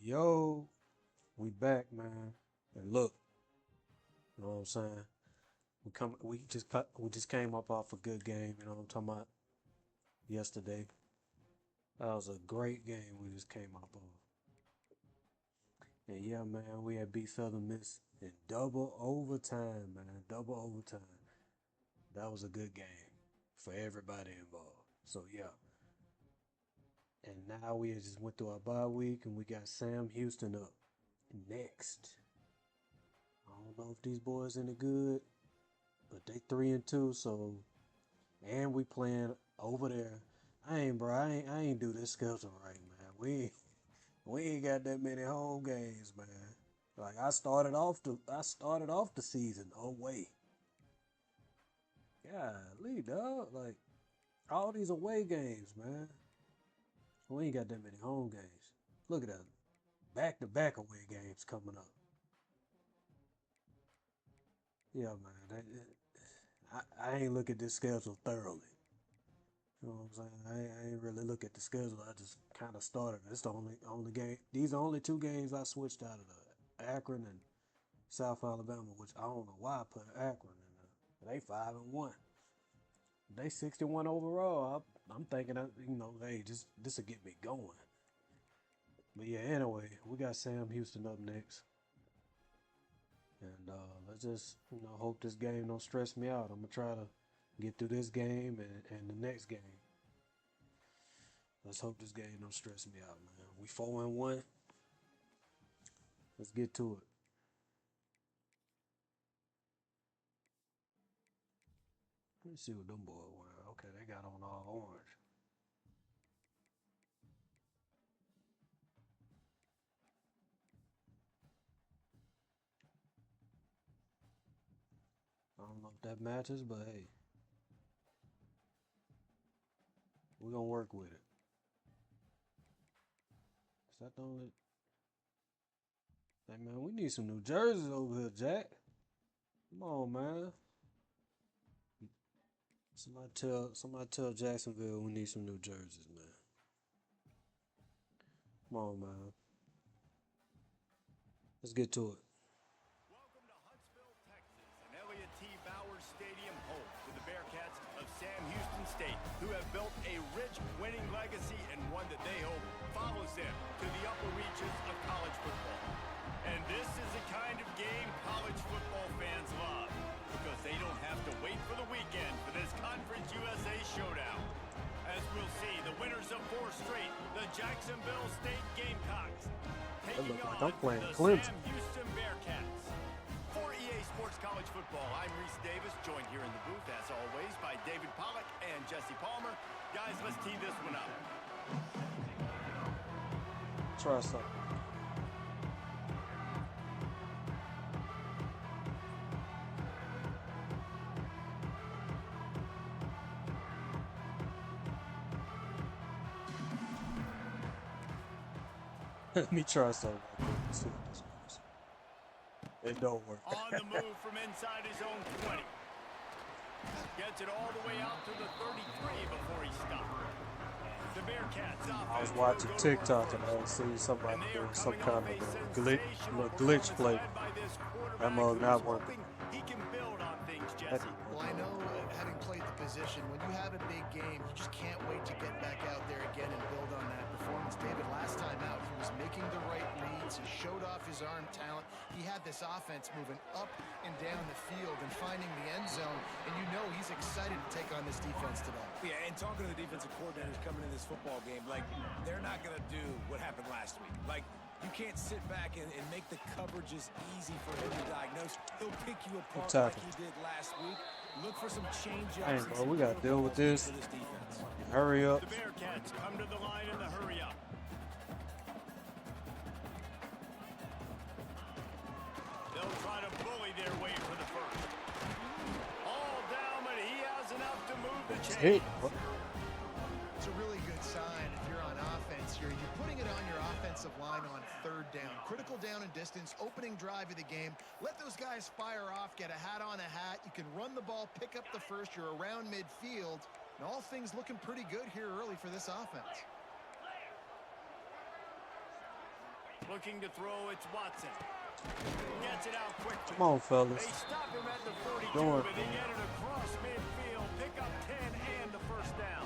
Yo, we back, man. And look, you know what I'm saying? We just came up off a good game, you know what I'm talking about? Yesterday. That was a great game we just came up on. And yeah, man, we had beat Southern Miss in double overtime, man. Double overtime. That was a good game for everybody involved. So yeah. And now we just went through our bye week and we got Sam Houston up next. I don't know if these boys any good, but they 3-2, so and we playing over there. I ain't do this schedule right, man. We ain't got that many home games, man. Like I started off the season away. Golly, dog. Like all these away games, man. We ain't got that many home games. Look at that. Back to back away games coming up. Yeah, man. I ain't look at this schedule thoroughly. You know what I'm saying? I ain't really look at the schedule. I just kind of started. It's the only game. These are only two games I switched out of the Akron and South Alabama, which I don't know why I put Akron in there. They 5-1. They 61 overall. I'm thinking, hey, this will get me going. But yeah, anyway, we got Sam Houston up next, and let's just hope this game don't stress me out. I'm gonna try to get through this game and the next game. Let's hope this game don't stress me out, man. We 4-1. Let's get to it. Let's see what them boys wear. Okay, they got on all orange. I don't know if that matches, but hey, we're gonna work with it. Is that the only? Hey man, we need some new jerseys over here, Jack. Come on, man. Somebody tell Jacksonville we need some new jerseys, man. Come on, man. Let's get to it. Welcome to Huntsville, Texas, and Elliott T. Bowers Stadium, home to the Bearcats of Sam Houston State, who have built a rich winning legacy and one that they hope follows them to the upper reaches of college football. And this is the kind of game college football fans love, because they don't have to wait for the weekend for this Conference USA showdown. As we'll see, the winners of 4 straight, the Jacksonville State Gamecocks, taking Like on I'm playing the Clemson. Sam Houston Bearcats. For EA Sports College Football, I'm Reese Davis, joined here in the booth, as always, by David Pollack and Jesse Palmer. Guys, let's tee this one up. Try something. Let me try something. See what this goes. It don't work. On the move from inside his own 20. Gets it all the way out to the 33 before he stopped. The Bearcats I was offense watching will go to TikTok work and I first. see somebody And they are doing some coming kind off of a little sensational glitch play. performance led by this That quarterback mug who not is working. hoping he can build on things, That Jesse. didn't Well, work. I know having played the position, when you have a big game, you just can't wait to get back out there again and build on that performance. David, last time out, he was making the right reads. He showed off his arm talent. He had this offense moving up and down the field and finding the end zone. And you know he's excited to take on this defense today. Yeah, and talking to the defensive coordinators coming in this football game, like, they're not going to do what happened last week. Like, you can't sit back and make the coverages easy for him to diagnose. He'll pick you apart like he did last week. Look for some change-ups. Hey, and bro, some we gotta deal with this. for this defense. Hurry up. The Bearcats come to the line in the hurry up. They'll try to bully their way for the first. All down, but he has enough to move the Hey, chains. It's a really good sign if you're on offense here. You're putting it on your offensive line on 3rd down. Critical down and distance, opening drive of the game. Let those guys fire off, get a hat on a hat. You can run the ball, pick up the first. You're around midfield. And all things looking pretty good here early for this offense. Looking to throw, it's Watson. Gets it out quickly. Come on, fellas. They stop him at the 42, Going. but they get it across midfield. Pick up 10 and the first down.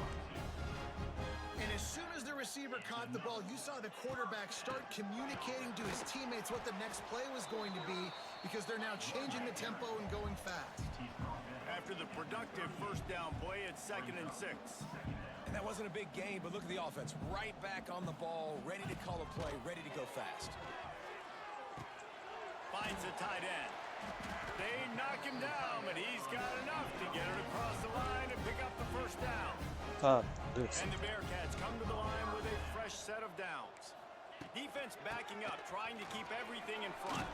And as soon as the receiver caught the ball, you saw the quarterback start communicating to his teammates what the next play was going to be because they're now changing the tempo and going fast. After the productive first down play, it's 2nd and 6. And that wasn't a big gain, but look at the offense. Right back on the ball, ready to call a play, ready to go fast. Finds the tight end. They knock him down, but he's got enough to get it across the line and pick up the first down. And the Bearcats come to the line with a fresh set of downs. Defense backing up, trying to keep everything in front.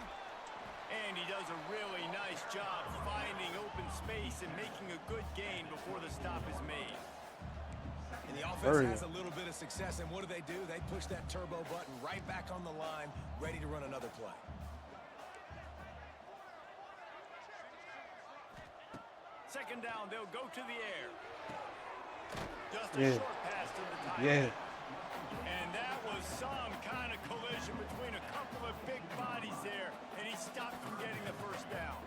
And he does a really nice job finding open space and making a good gain before the stop is made. And the offense has a little bit of success, and what do? They push that turbo button right back on the line, ready to run another play. Second down, they'll go to the air. Just a short pass to the tight end. And that was some kind of collision between a couple of big bodies there, and he stopped from getting the first down.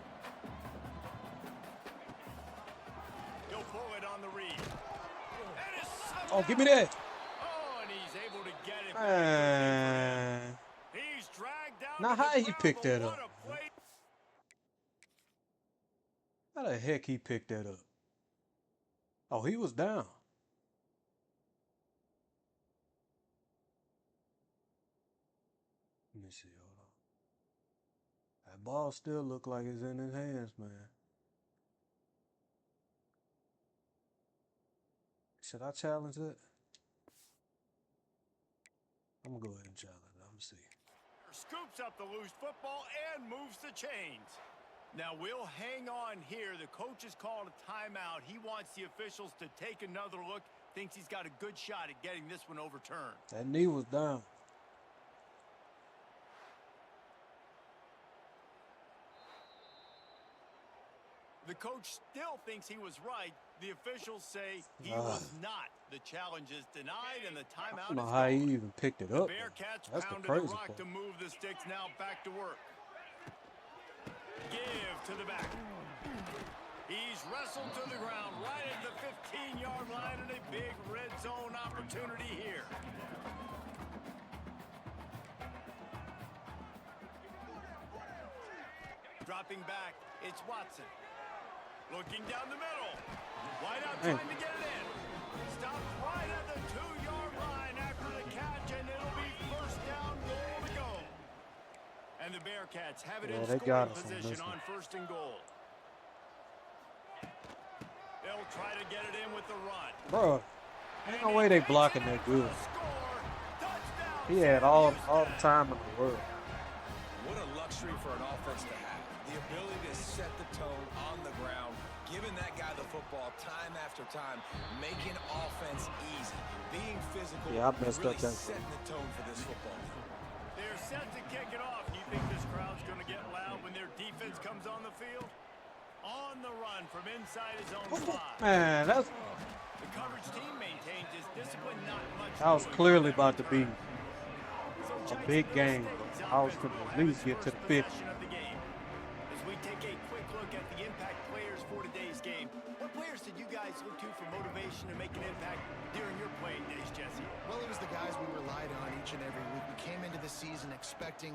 He'll pull it on the read. Oh, give me that. Oh, and he's able to get it. He's dragged down. Now, how he picked that up? How the heck he picked that up? Oh, he was down. Let me see. Hold on. That ball still look like it's in his hands, man. Should I challenge it? I'm going to go ahead and challenge it. I'm going to see. Scoops up the loose football and moves the chains. Now we'll hang on here. The coach has called a timeout. He wants the officials to take another look. Thinks he's got a good shot at getting this one overturned. That knee was down. The coach still thinks he was right. The officials say he was not. The challenge is denied and the timeout is I don't know how he even picked it up. Bearcats That's the pounded crazy the rock part. to move the sticks. Now back to work. Give to the back. He's wrestled to the ground right at the 15-yard line and a big red zone opportunity here. Dropping back, it's Watson. Looking down the middle. Wide out trying to get it in. Stopped right at the 2-yard line after the catch, and it'll be first down, goal to go. And the Bearcats have it in scoring position on 1st and goal. They'll try to get it in with the run. Bro, ain't no way they blocking that good. He had all the time in the world. What a luxury for an offense to have. The ability to set the tone on the ground, giving that guy the football time after time, making offense easy, being physical, Yeah, I messed really up that. setting the tone for this football team. They're set to kick it off. You think this crowd's going to get loud when their defense comes on the field? On the run from inside his own 5. Man, that's The coverage team maintains his discipline, not much. that was clearly about to be a big game. I was going to at least get to the 50. As we take a quick look at the impact players for today's game, what players did you guys look to for motivation to make an impact during your playing days, Jesse? Well, it was the guys we relied on each and every week. We came into the season expecting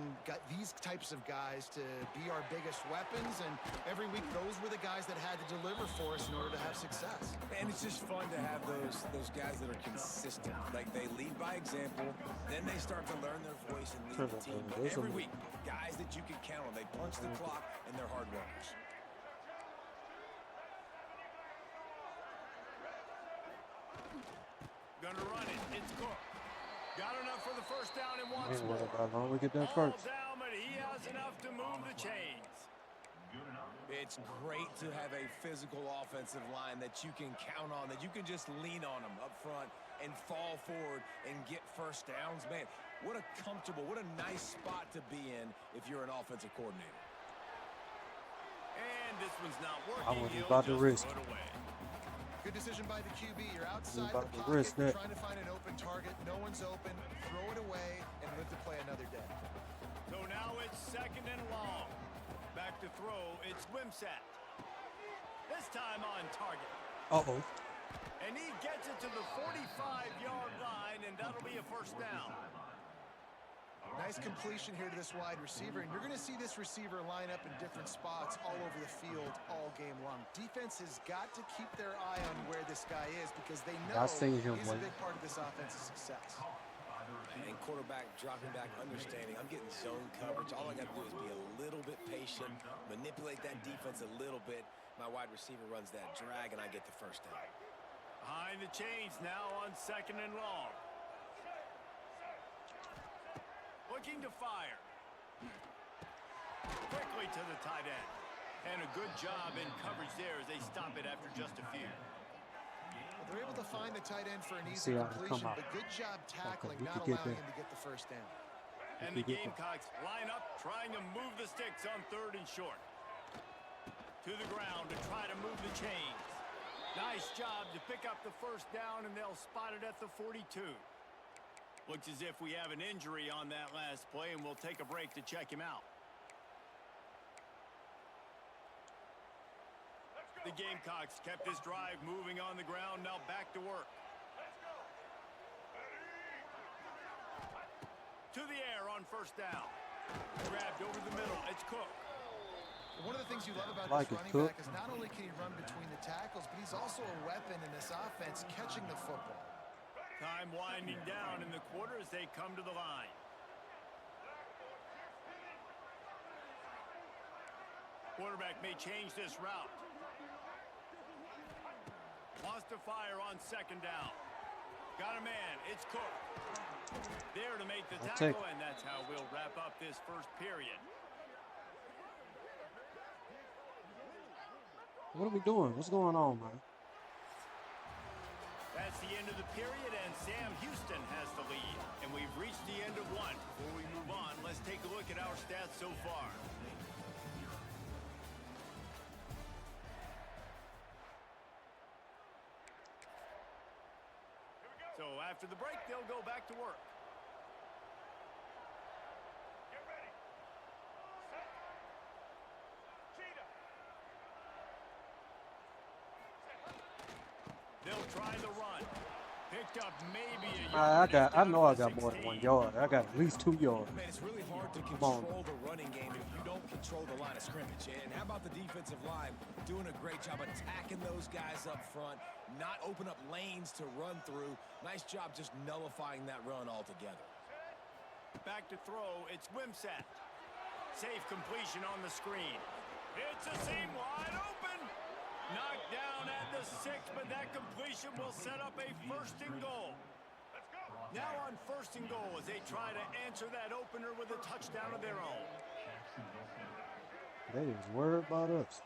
these types of guys to be our biggest weapons, and every week those were the guys that had to deliver for us in order to have success. And it's just fun to have those guys that are consistent. Like, they lead by example, then they start to learn their voice and lead the team. But every week, guys that you can count on. They punch the clock, and they're hard workers. Gonna run it. It's Cook. Got enough for the first down and wants Ain't more. worried about how long we get done All first. down, but he has enough to move the chains. It's great to have a physical offensive line that you can count on, that you can just lean on them up front and fall forward and get first downs. Man, what a comfortable, what a nice spot to be in if you're an offensive coordinator. And this one's not working. I wasn't He'll about to just risk put it away. Good decision by the QB. You're outside about the to pocket, risk that. trying to find an open target. No one's open. Throw it away and live to play another day. So now it's 2nd and long. Back to throw, it's Wimsatt. This time on target. Uh-oh. And he gets it to the 45-yard line, and that'll be a first down. Nice completion here to this wide receiver, and you're going to see this receiver line up in different spots all over the field all game long. Defense has got to keep their eye on where this guy is because they know he's a big part of this offense's success. And quarterback dropping back, understanding. I'm getting zone coverage. All I got to do is be a little bit patient, manipulate that defense a little bit. My wide receiver runs that drag, and I get the first down. Behind the chains now on 2nd and long. Looking to fire. Quickly to the tight end. And a good job in coverage there as they stop it after just a few. Well, they're able to find the tight end for an easy completion, but good job tackling, not allowing him to get the first down. And the Gamecocks line up, trying to move the sticks on 3rd and short. To the ground to try to move the chains. Nice job to pick up the first down, and they'll spot it at the 42. Looks as if we have an injury on that last play, and we'll take a break to check him out. The Gamecocks kept this drive moving on the ground, now back to work. To the air on first down. Grabbed over the middle, it's Cook. One of the things you love about this running back is not only can he run between the tackles, but he's also a weapon in this offense catching the football. Time winding down in the quarter as they come to the line. Quarterback may change this route. Wants to fire on 2nd down. Got a man, it's Cook. There to make the tackle, and that's how we'll wrap up this first period. What are we doing? What's going on, man? That's the end of the period, and Sam Houston has the lead. And we've reached the end of one. Before we move on, let's take a look at our stats so far. So after the break, they'll go back to work. Get ready. Set. Cheetah. They'll try the run. Picked up maybe a yard. I know I got more than 1 yard. I got at least 2 yards. Man, it's really hard to control the running game if you don't control the line of scrimmage. And how about the defensive line doing a great job attacking those guys up front, not open up lanes to run through. Nice job just nullifying that run altogether. Back to throw, it's Wimsatt. Safe completion on the screen. It's a seam wide open. Knocked down at the 6, but that completion will set up a 1st and goal. Let's go. Now on 1st and goal as they try to answer that opener with a touchdown of their own. They is worried about us.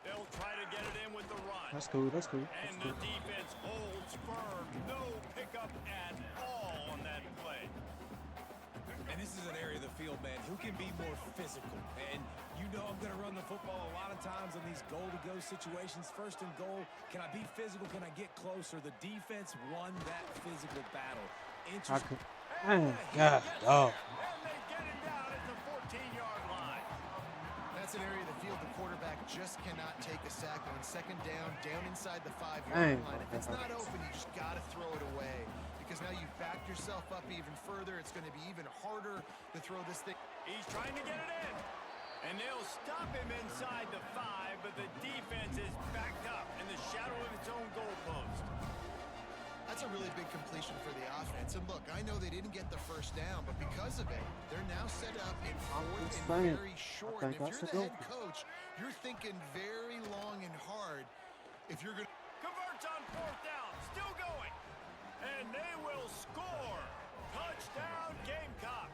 They'll try to get it in with the run. That's cool, that's cool. And the defense holds firm. No pickup at all on that play. And this is an area of the field, man, who can be more physical. And you know I'm going to run the football a lot of times in these goal-to-go situations. 1st and goal, can I be physical? Can I get closer? The defense won that physical battle. Interesting. God, dog. And they get him down at the 14-yard line. That's an area of the field the quarterback just cannot take a sack on. 2nd down inside the 5-yard line. If it's not open, you just got to throw it away. Because now you've backed yourself up even further. It's going to be even harder to throw this thing. He's trying to get it in. And they'll stop him inside the 5, but the defense is backed up in the shadow of its own goalpost. That's a really big completion for the offense. And look, I know they didn't get the first down, but because of it, they're now set up in 4th and very short. And if you're the head coach, you're thinking very long and hard. If you're going to converts on 4th down, still going. And they will score. Touchdown, Gamecocks.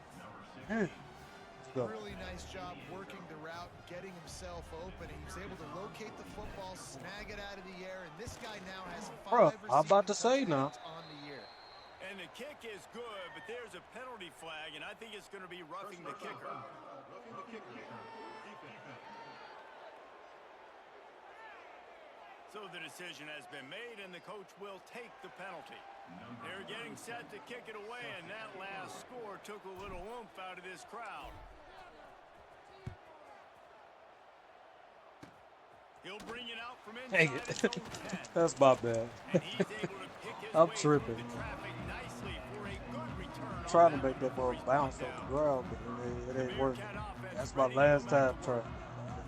Really nice job working the route, getting himself open. He was able to locate the football, snag it out of the air, and this guy now has 5 I'm about to say now. On the year. And the kick is good, but there's a penalty flag, and I think it's going to be roughing the kicker. So the decision has been made, and the coach will take the penalty. They're getting set to kick it away, and that last score took a little oomph out of this crowd. He'll bring it out from inside. Dang it. his own 10. That's my bad. And he's able to pick his I'm way tripping. through the traffic nicely for a good return on Trying to that make that ball recovery bounce spot off the down. ground, but it ain't working. Bearcat offense That's my ready to last go time back. trying.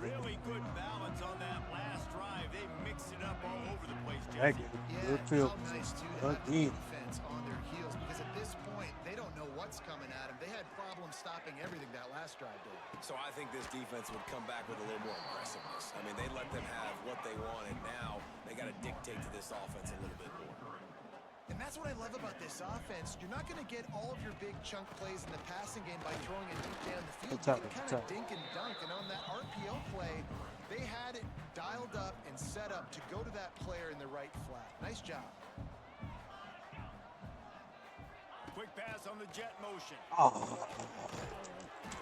Really good balance on that last drive. They mixed it up all over the place, Dang Jesse. it. Yeah, Good and field. how nice, too, to have the Again. defense on their heels, because at this point, they don't know what's coming at them. They had problems stopping everything that last drive did. So I think this defense would come back with a little more aggressiveness. I mean, they let them have what they wanted. Now they got to dictate to this offense a little bit more. And that's what I love about this offense. You're not going to get all of your big chunk plays in the passing game by throwing it deep down the field. Good time, You can good kind of time. dink and dunk. And on that RPO play, they had it dialed up and set up to go to that player in the right flat. Nice job. Quick pass on the jet motion. Oh,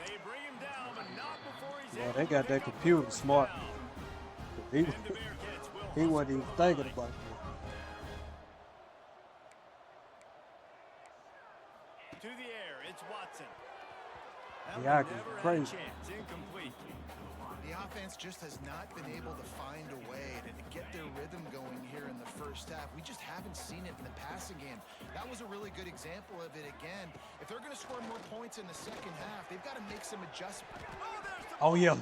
They bring him down, but not before he's yeah, able they to got pick that up the computer first smart. down. He, And the Bearcats will he wasn't hustle even for the thinking line. about that. To the air, it's Watson. That Yeah, one never had a crazy. chance. Incomplete. The offense just has not been able to find a way to get their rhythm going here in the first half. We just haven't seen it in the passing game. That was a really good example of it again. If they're going to score more points in the second half, they've got to make some adjustments. Oh, there's the Oh, yeah.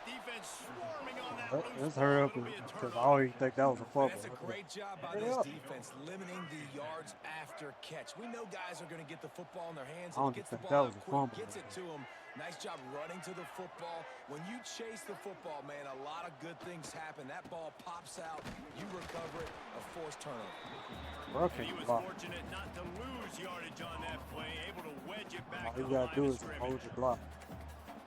defense swarming on that Let's loose hurry ball. up It'll be a because I turnover. don't even think that was a fumble. That's a great job by Hurry this up. defense, limiting the yards after catch. We know guys are going to get the football in their hands. I don't And gets the think ball that was out a quick, fumble. gets it to him. Nice job running to the football. When you chase the football, man, a lot of good things happen. That ball pops out. You recover it. A forced turnover. And Working he was block. fortunate not to lose yardage on that play, able to wedge it back All to you the gotta line do of is scrimmage. hold your block.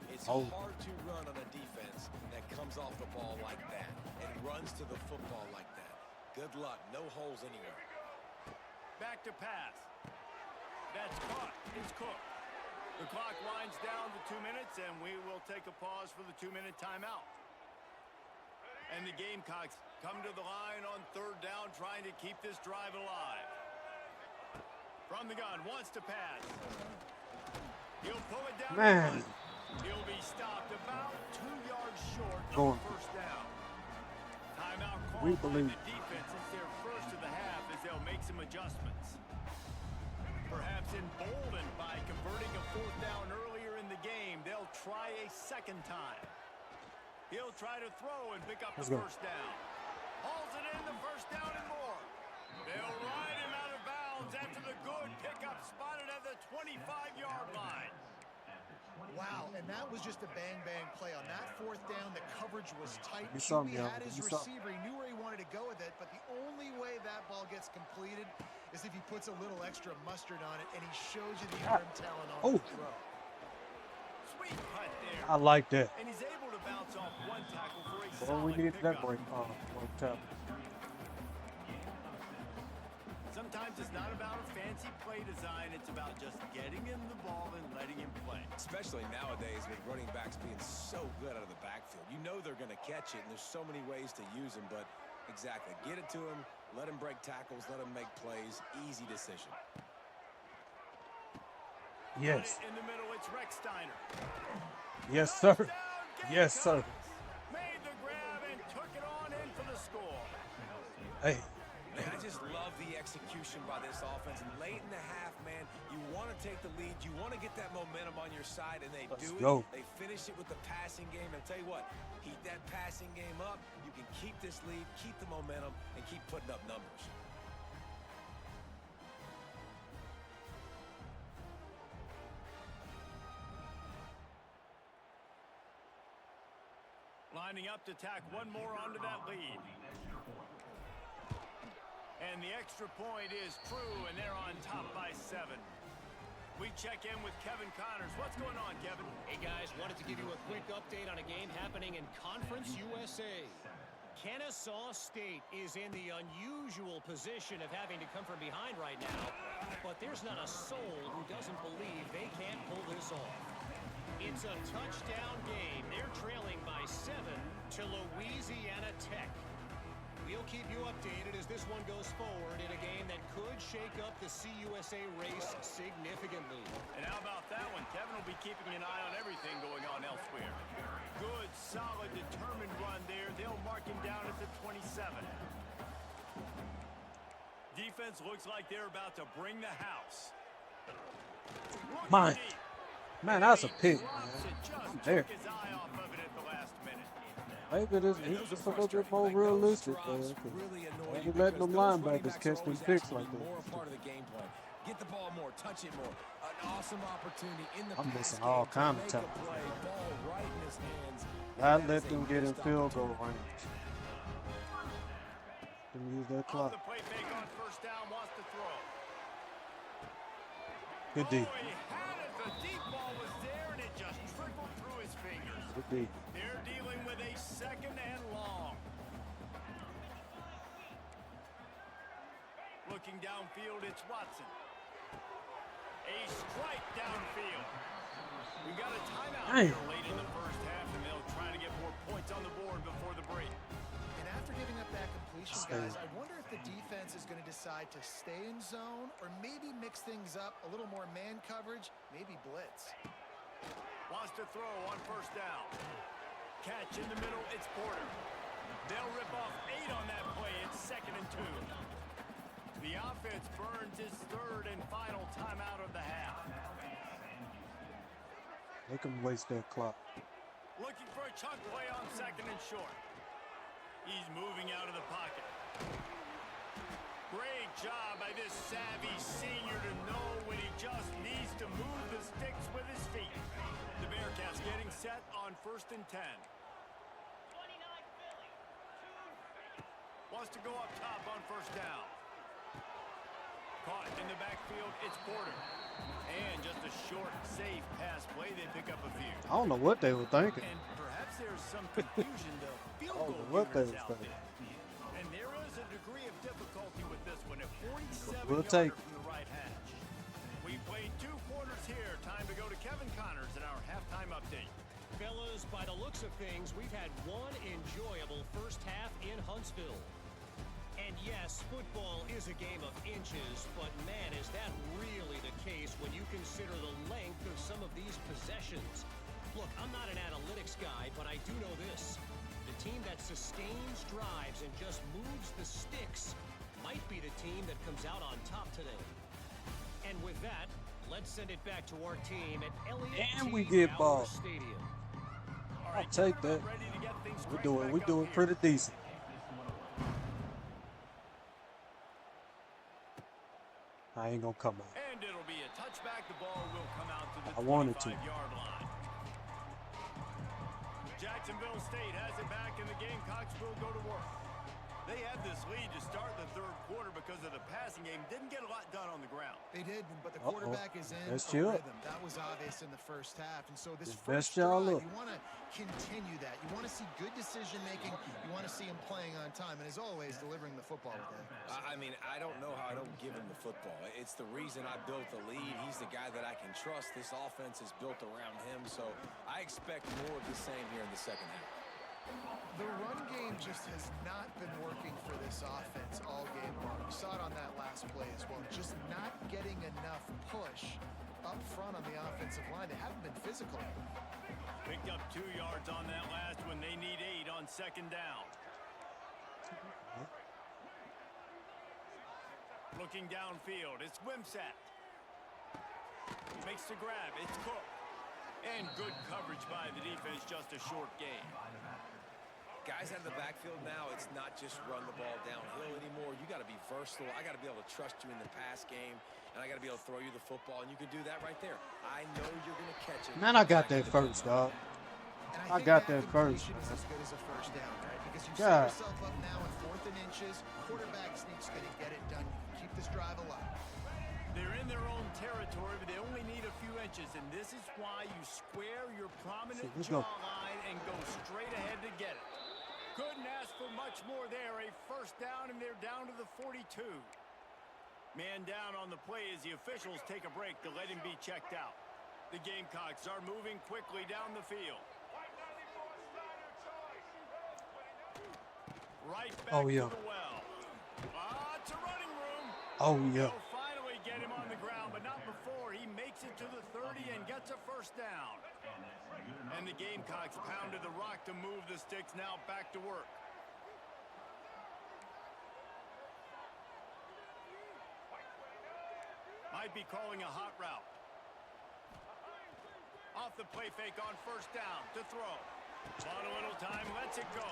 It's Hold. hard to run on a defense that comes off the ball like that and runs to the football like that. Good luck. No holes anywhere. Back to pass. That's caught. It's Cook. The clock winds down to 2 minutes, and we will take a pause for the 2-minute timeout. And the Gamecocks come to the line on third down, trying to keep this drive alive. From the gun, wants to pass. He'll pull it down. Man. He'll be stopped about 2 yards short of Going. the first down. Timeout We called by believe. the defense. It's their first of the half as they'll make some adjustments. Perhaps emboldened by converting a fourth down earlier in the game, they'll try a second time. He'll try to throw and pick up Let's the go. first down. Hauls it in, the first down and more. They'll ride him out of bounds after the good pickup spotted at the 25-yard line. Wow, and that was just a bang-bang play. On that fourth down, the coverage was tight. You saw me, QB Al. had his You saw- receiver. He knew where he wanted to go with it, but the only way that ball gets completed is if he puts a little extra mustard on it, and he shows you the arm talent on Oh. the throw. Sweet cut there. I like that. And he's able to bounce off one tackle for a Well, solid we needed that pickup. break. One time. Sometimes it's not about a fancy play design. It's about just getting him the ball and letting him play. Especially nowadays with running backs being so good out of the backfield. You know they're going to catch it, and there's so many ways to use them, but exactly. Get it to him, let him break tackles, let him make plays. Easy decision. Yes. In the middle, it's Rex Steiner. Yes, sir. Touchdown, Yes, sir. Gamecocks. Made the grab and took it on in for the score. Hey. Man, I just love the execution by this offense. And late in the half, man, you want to take the lead. You want to get that momentum on your side, and they Let's do go. it. They finish it with the passing game. And I'll tell you what, heat that passing game up. You can keep this lead, keep the momentum, and keep putting up numbers. Lining up to tack one more onto that lead. And the extra point is true, and they're on top by 7. We check in with Kevin Connors. What's going on, Kevin? Hey guys, wanted to give you a quick update on a game happening in Conference USA. Kennesaw State is in the unusual position of having to come from behind right now, but there's not a soul who doesn't believe they can't pull this off. It's a touchdown game. They're trailing by 7 to Louisiana Tech. We'll keep you updated as this one goes forward in a game that could shake up the CUSA race significantly. And how about that one? Kevin will be keeping an eye on everything going on elsewhere. Good, solid, determined run there. They'll mark him down at the 27. Defense looks like they're about to bring the house. Man, that's a pick, man. I'm there. His eye off of it at the last minute. Maybe this is just a little bit more realistic, man. Maybe letting them linebackers catch them picks like that. More part of the game plan. Get the ball more, touch it more. An awesome opportunity in the I'm pass missing game all to kind of make a time. play, ball right in his hands. Not let them get in field goal range. Them use that Off clock. the play fake on first down, wants to throw. Good D. Oh, he had it. The deep ball was there, and it just trickled through his fingers. Good D. They're dealing with a second and long. Looking downfield, it's Watson. A strike downfield. We got a timeout Hey. here late in the first half, and they'll try to get more points on the board before the break. And after giving up that completion, guys, I wonder if the defense is going to decide to stay in zone or maybe mix things up, a little more man coverage, maybe blitz. Wants to throw on first down. Catch in the middle, it's Porter. They'll rip off 8 on that play. It's 2nd and 2. The offense burns his third and final timeout of the half. They can waste that clock. Looking for a chunk play on 2nd and short. He's moving out of the pocket. Great job by this savvy senior to know when he just needs to move the sticks with his feet. The Bearcats getting set on 1st and 10. Wants to go up top on first down. Caught in the backfield, it's Porter. And just a short, safe pass play. They pick up a few. I don't know what they were thinking. And perhaps there's some confusion to field Oh, goal what they units was out thinking. there. And there is a degree of difficulty with this one at 47 We'll yards take from the right hash. We played 2 quarters here. Time to go to Kevin Connors in our halftime update. Fellas, by the looks of things, we've had one enjoyable first half in Huntsville. And yes, football is a game of inches, but man, is that really the case when you consider the length of some of these possessions. Look, I'm not an analytics guy, but I do know this. The team that sustains drives and just moves the sticks might be the team that comes out on top today. And with that, let's send it back to our team at Elliott And we T. get Bauer ball. Stadium. I'll take that. Ready to get things We're cranked doing back up here. pretty decent. I ain't gonna come out. And it'll be a touchback. The ball will come out to the I wanted to. 25-yard line. Jacksonville State has it back, and the Gamecocks will go to work. They had this lead to start the 3rd quarter because of the passing game. Didn't get a lot done on the ground. They did, but the quarterback is in That's a chill. rhythm. That was obvious in the first half. And so this His first best y'all drive, look. you want to continue that. You want to see good decision-making. You want to see him playing on time. And as always, delivering the football with him. I mean, I don't know how I don't give him the football. It's the reason I built the lead. He's the guy that I can trust. This offense is built around him, so I expect more of the same here in the second half. The run game just has not been working for this offense all game long. We saw it on that last play as well. Just not getting enough push up front on the offensive line. They haven't been physical. Picked up 2 yards on that last one. They need 8 on 2nd down. Looking downfield, it's Wimsatt. Makes the grab, it's Cook. And good coverage by the defense, just a short game. Guys out of the backfield now, it's not just run the ball downhill anymore. You got to be versatile. I got to be able to trust you in the pass game, and I got to be able to throw you the football, and you can do that right there. I know you're going to catch it. Man, I got that first, dog. And I think got that first, completion is man. as good as a first down, right? Because you God. set yourself up now in 4th and inches. Quarterback sneaks going to get it done. You can keep this drive alive. They're in their own territory, but they only need a few inches, and this is why you square your prominent Let's go. jawline and go straight ahead to get it. Couldn't ask for much more there. A first down, and they're down to the 42. Man down on the play as the officials take a break to let him be checked out. The Gamecocks are moving quickly down the field. Right back Oh, yeah. to the well. It's a running room. Oh, yeah. They'll finally get him on the ground, but not before he makes it to the 30 and gets a first down. And the Gamecocks pounded the rock to move the sticks, now back to work. Might be calling a hot route. Off the play fake on first down to throw. Bought a little time, lets it go.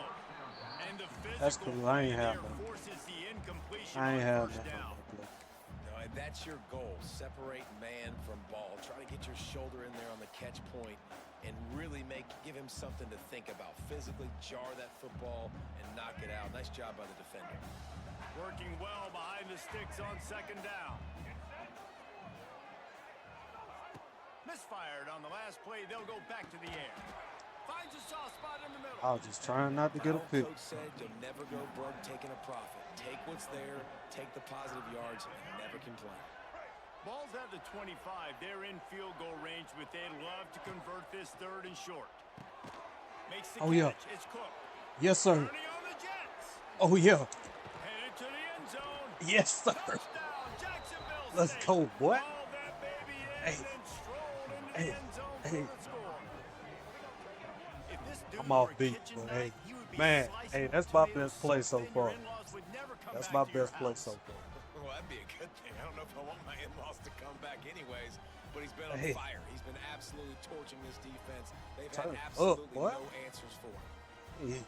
And the That's physical cool. I ain't play have there that. forces the incompletion I ain't on have first that. down. No, and that's your goal. Separate man from ball. Try to get your shoulder in there on the catch point and really give him something to think about. Physically jar that football and knock it out. Nice job by the defender. Working well behind the sticks on second down. Misfired on the last play. They'll go back to the air. Finds a soft spot in the middle. I was just trying not to get a pick. Coach said you'll never go broke taking a profit. Take what's there, take the positive yards, and never complain. Ball's at the 25. They're in field goal range, but they'd love to convert this third and short. Makes the catch. Yeah. It's Cook. Yes, sir. Turning on the Jets. Oh, yeah. Headed to the end zone. Yes, sir. Touchdown, Jacksonville Let's State. go, boy. Hauled that baby in Hey. and strolled into Hey. the end zone Hey. for the score. If this dude I'm off were a beat, kitchen but knife, hey, he would be man, slicing hey, up that's my tomatoes best play so then your far. in-laws would never come That's back my to your best play house. so far. Well, that'd be a good thing. I don't know if I want my in-laws to come back anyways, but he's been on Hey. fire. He's been absolutely torching this defense. They've Turn had up, absolutely boy. no answers for him. Yeah.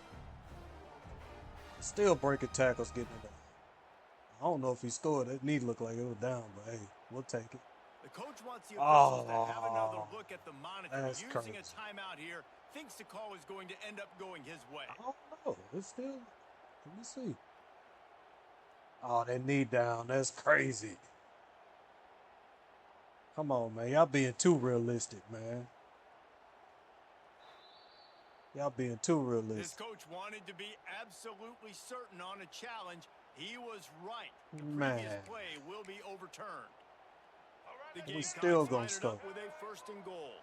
Still breaking tackles, getting it down. I don't know if he scored. That knee looked like it was down, but hey, we'll take it. The coach wants the officials to have another Oh, look at the monitor. that's Using crazy. a timeout here, thinks the call is going to end up going his way. I don't know. It's still. Let me see. Oh, that knee down. That's crazy. Come on, man. Y'all being too realistic, man. Y'all being too This realistic. coach wanted to be absolutely certain on a challenge. He was right. The Man. previous play will be overturned. The We Gamecocks still gonna line it score. up with a first and goal.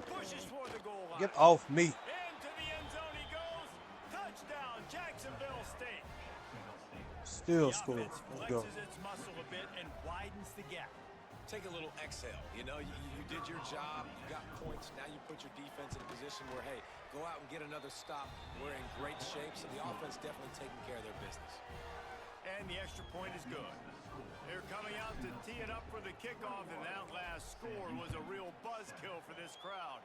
Pushes for the goal line. Get off me. Into the end zone he goes. Touchdown, Jacksonville State. Still The score. offense Let's go. flexes its muscle a bit and widens the gap. Take a little exhale. You know, you did your job. You got points. Now you put your defense in a position where, hey, go out and get another stop. We're in great shape, so the offense definitely taking care of their business. And the extra point is good. They're coming out to tee it up for the kickoff, and that last score was a real buzzkill for this crowd.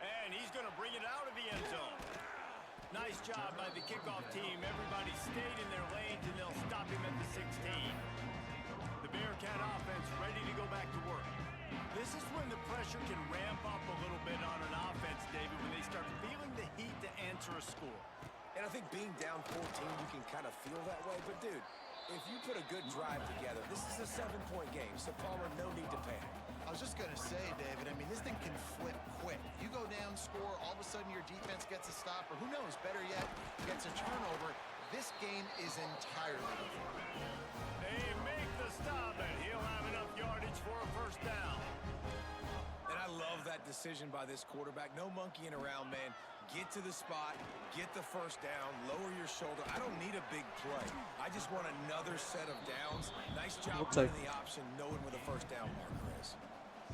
And he's going to bring it out of the end zone. Nice job by the kickoff team. Everybody stayed in their lanes, and they'll stop him at the 16. The Bearcat offense ready to go back to work. This is when the pressure can ramp up a little bit on an offense, David, when they start feeling the heat to answer a score. And I think being down 14, you can kind of feel that way. But, dude, if you put a good drive together, this is a 7-point game. So, Palmer, no need to panic. I was just going to say, David, I mean, this thing can flip quick. You go down, score, all of a sudden your defense gets a stop, or who knows, better yet, gets a turnover. This game is entirely different. They make the stop, and he'll have enough yardage for a first down. And I love that decision by this quarterback. No monkeying around, man. Get to the spot, get the first down, lower your shoulder. I don't need a big play. I just want another set of downs. Nice job running the option, knowing where the first down marker is.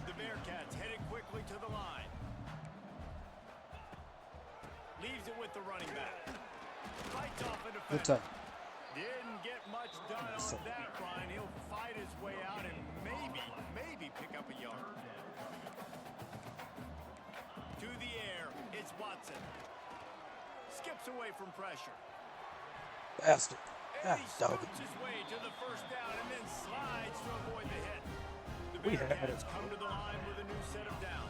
The Bearcats headed quickly to the line. Leaves it with the running back. Fights off a Good defender. time. Didn't get much done on that run. He'll fight his way out and maybe pick up a yard. To the air, it's Watson. Skips away from pressure. Bastard. And God, he dog. scoots his way to the first down and then slides to avoid the hit. The We had Bearcats it. come to the line with a new set of downs.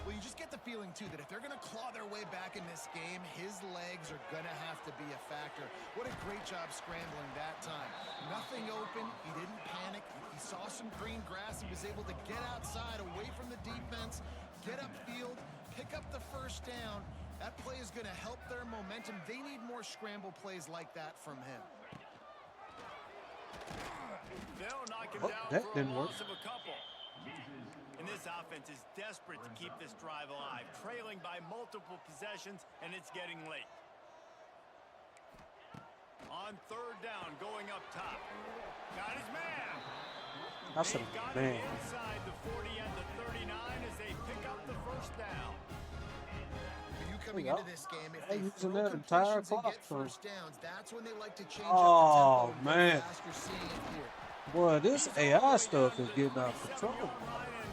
Well, you just get the feeling, too, that if they're going to claw their way back in this game, his legs are going to have to be a factor. What a great job scrambling that time. Nothing open. He didn't panic. He saw some green grass. He was able to get outside, away from the defense, get upfield, pick up the first down. That play is going to help their momentum. They need more scramble plays like that from him. They'll knock him Oh, down that for a didn't work. loss of a couple. And this offense is desperate to keep this drive alive, trailing by multiple possessions, and it's getting late. On third down, going up top. Got his man. That's a They've got man. him inside the 40 and the 39 as they pick up the first down. When you coming into this game, if They they using throw that entire completions and clock get for- first downs, that's when they like to change Oh, up the tempo. man. Fast, you're seeing it here. Boy, this AI stuff is getting out of control.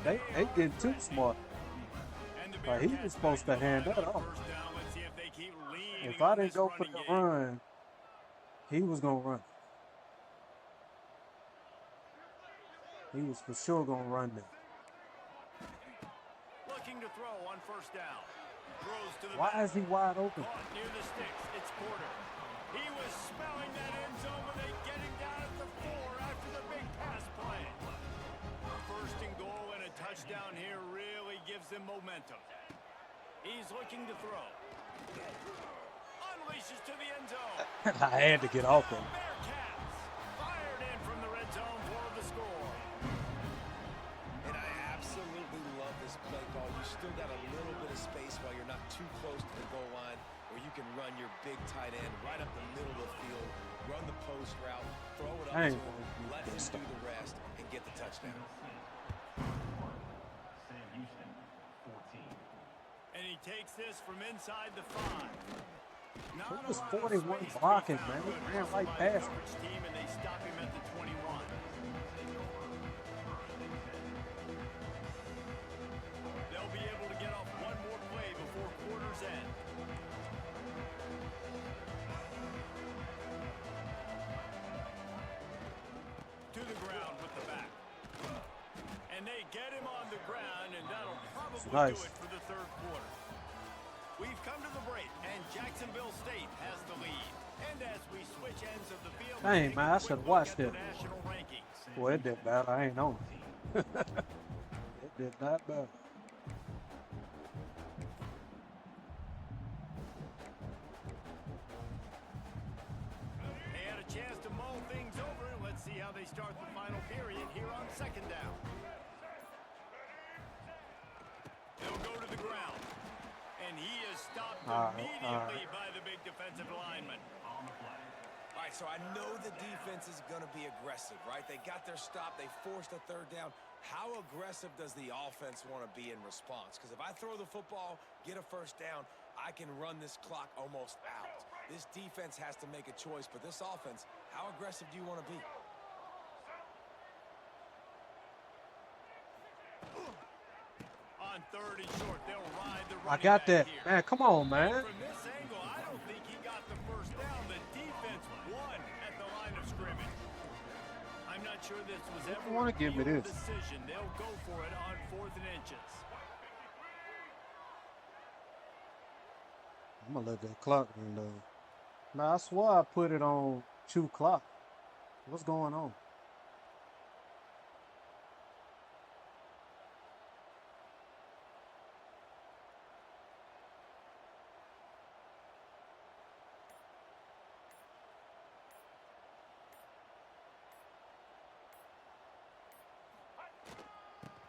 They getting too smart. And the Like, he Bearcats was supposed to back hand on that the off. first down. Let's see if they keep leaning If I on didn't this go for running the game. run, he was gonna run. He was for sure gonna run that. Looking to throw on first down. Throws to the Why back. is he wide open? Caught near the sticks. It's Porter. He was smelling that end zone when they get him down at the 4 after the big pass play. First and goal and a touchdown here really gives them momentum. He's looking to throw. Unleashes to the end zone. I had to get off him. Bearcats fired in from the red zone for the score. And I absolutely love this play call. You still got a little bit of space while you're not too close to the goal line, where you can run your big tight end right up the middle of the field, run the post route, throw it up I to ain't him, gonna let do him this. do the rest, and get the touchdown. And he takes this from inside the 5. Not It a was lot of 41 space to be blocking, found. man. He Good ran hustle right by the past him. coverage team, and they stop him at the 21. They'll be able to get off one more play before quarter's end. To the ground with the back. And they get him on the ground, and that'll probably Nice. do it for the third quarter. We've come to the break, and Jacksonville State has the lead. And as we switch ends of the field, Dang, take man, a I quick should've look watched at the it. national rankings. Boy, it did bad. I ain't on it. It did not bad. They had a chance to mull things over. Let's see how they start the final period here on second down. They'll go to the ground. And he is stopped immediately by the big defensive lineman. All right, so I know the defense is going to be aggressive, right? They got their stop. They forced a third down. How aggressive does the offense want to be in response? Because if I throw the football, get a first down, I can run this clock almost out. This defense has to make a choice, but this offense, how aggressive do you want to be? On third and short, they'll ride the I running got back that. here. Man, come on, man. From this angle, I don't think he got the first down. The defense won at the line of scrimmage. I'm not sure this was ever wanna a give me field this. decision. They'll go for it on 4th and inches. I'm gonna let that clock run down. Nah, I swear I put it on 2 o'clock. What's going on?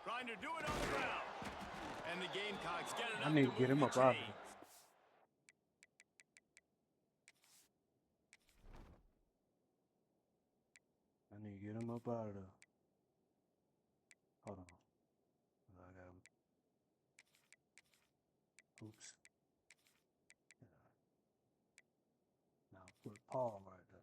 Trying to do it on the ground. And the Gamecocks get it I up need to to get move him the up out of chains. here. I need to get him up out of there. Hold on. I got him. Oops. Yeah. Now put Paul right there.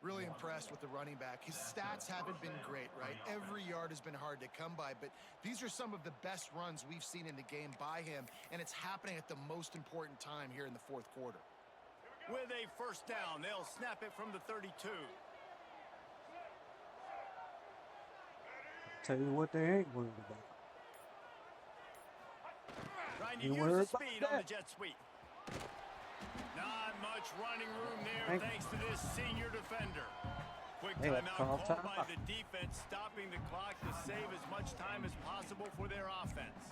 Really impressed with the running back. His stats haven't been great, right? Every yard has been hard to come by, but these are some of the best runs we've seen in the game by him, and it's happening at the most important time here in the fourth quarter. With a first down, they'll snap it from the 32. Tell you what, they ain't worried about. Trying to You use worried the about speed on the that? jet sweep. Not much running room there Hey. thanks to this senior defender. Quick They had timeout called called by timeout. the defense, stopping the clock to save as much time as possible for their offense.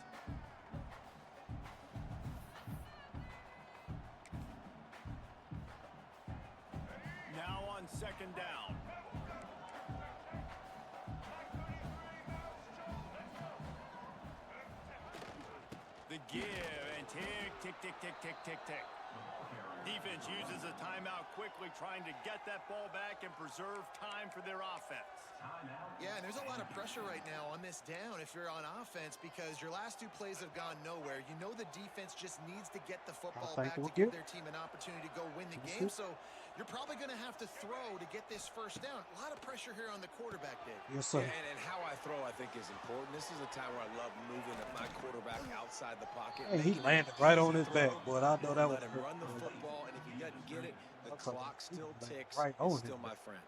Now on second down. The give and tick, tick, tick, tick, tick, tick, tick. Defense uses a timeout quickly, trying to get that ball back and preserve time for their offense. Yeah, and there's a lot of pressure right now on this down if you're on offense because your last two plays have gone nowhere. You know the defense just needs to get the football back to give their team an opportunity to go win the game. So you're probably going to have to throw to get this first down. A lot of pressure here on the quarterback, Dave. Yes, sir. Yeah, and how I throw, I think, is important. This is a time where I love moving my quarterback outside the pocket. Hey, he landed right on his back, but I know that was let him run the football, and if he doesn't get it, the clock still ticks. Right on He's still my friend.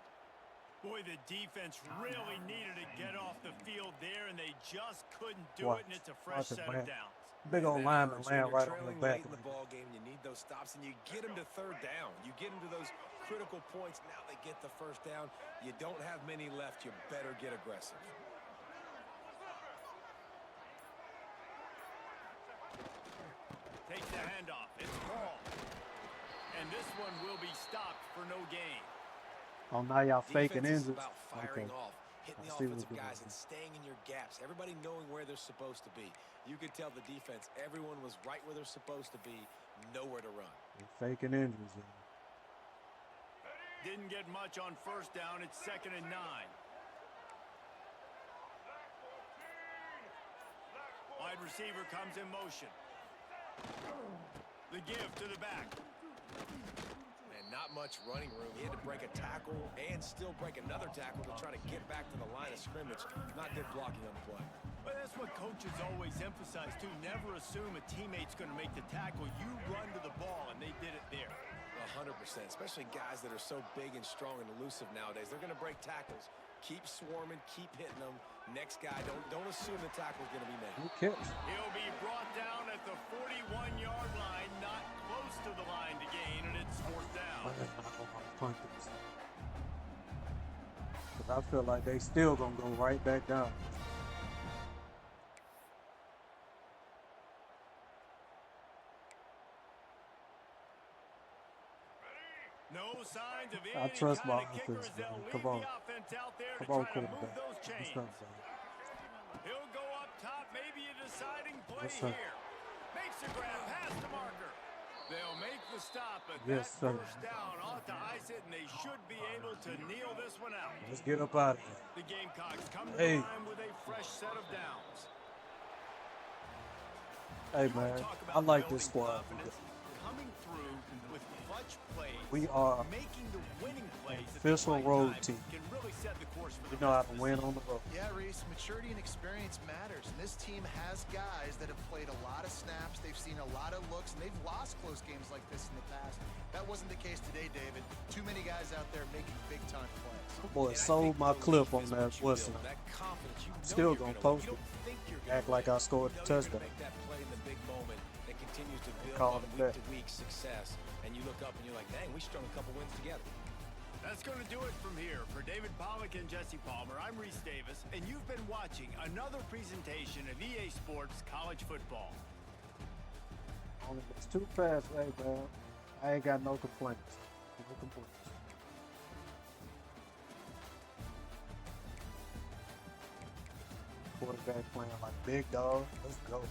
Boy, the defense really needed to get off the field there, and they just couldn't do it, and it's a fresh set of downs. Big old lineman land right on the back. Late in the ball game, you need those stops, and you get them to third down. You get them to those critical points. Now they get the first down. You don't have many left. You better get aggressive. Takes the handoff. It's ball. And this one will be stopped for no gain. Oh, now y'all faking Defense is injuries. about firing Okay. off, hitting the I see what offensive you're guys doing. and staying in your gaps. Everybody knowing where they're supposed to be. You could tell the defense, everyone was right where they're supposed to be, nowhere to run. They're faking injuries. Didn't get much on first down. It's 2nd and 9. Wide receiver comes in motion. The give to the back. And not much running room. He had to break a tackle and still break another tackle to try to get back to the line of scrimmage. Not good blocking on the play. But that's what coaches always emphasize, too. Never assume a teammate's going to make the tackle. You run to the ball, and they did it there. 100%, especially guys that are so big and strong and elusive nowadays. They're going to break tackles. Keep swarming, keep hitting them. Next guy, don't assume the tackle's going to be made. Who cares? He'll be brought down at the 41-yard line, not close to the line to gain, and it's 4th down. Because I feel like they still going to go right back down. No signs of I any trust kind my of kicker offense, as they'll man. lead Come on. the offense out there to Come on, try to move quarterback. those What's chains. up, man? He'll go up top, maybe a deciding play Yes, sir. here. Makes a grab past the marker. They'll make the stop, but Yes, that sir. first down ought to ice it, and they should be able to kneel this one out. Let's get up out of here. The Gamecocks come to Hey. the line with a fresh set of downs. Hey, You wanna man, talk I about like this building squad. confidence, coming through with clutch plays. We are making the winning plays at official the right road time team. Can really set the course for We the know how rest to of the win season. on the road. Yeah, Reese, maturity and experience matters. And this team has guys that have played a lot of snaps. They've seen a lot of looks, and they've lost close games like this in the past. That wasn't the case today, David. Too many guys out there making big-time plays. Boy, And I sold think my belief clip on is that what you whistle. build. That confidence, you know Still you're gonna win. post You it. don't think you're gonna Act like win. I scored You a know you're gonna touchdown. Make that play in the big moment that continues to build Call on it back. week-to-week success. And you look up and you're like, dang, we strung a couple wins together. That's going to do it from here. For David Pollack and Jesse Palmer, I'm Reese Davis, and you've been watching another presentation of EA Sports College Football. Only it's too fast, hey, man. I ain't got no complaints. No complaints. Quarterback playing like big dog. Let's go.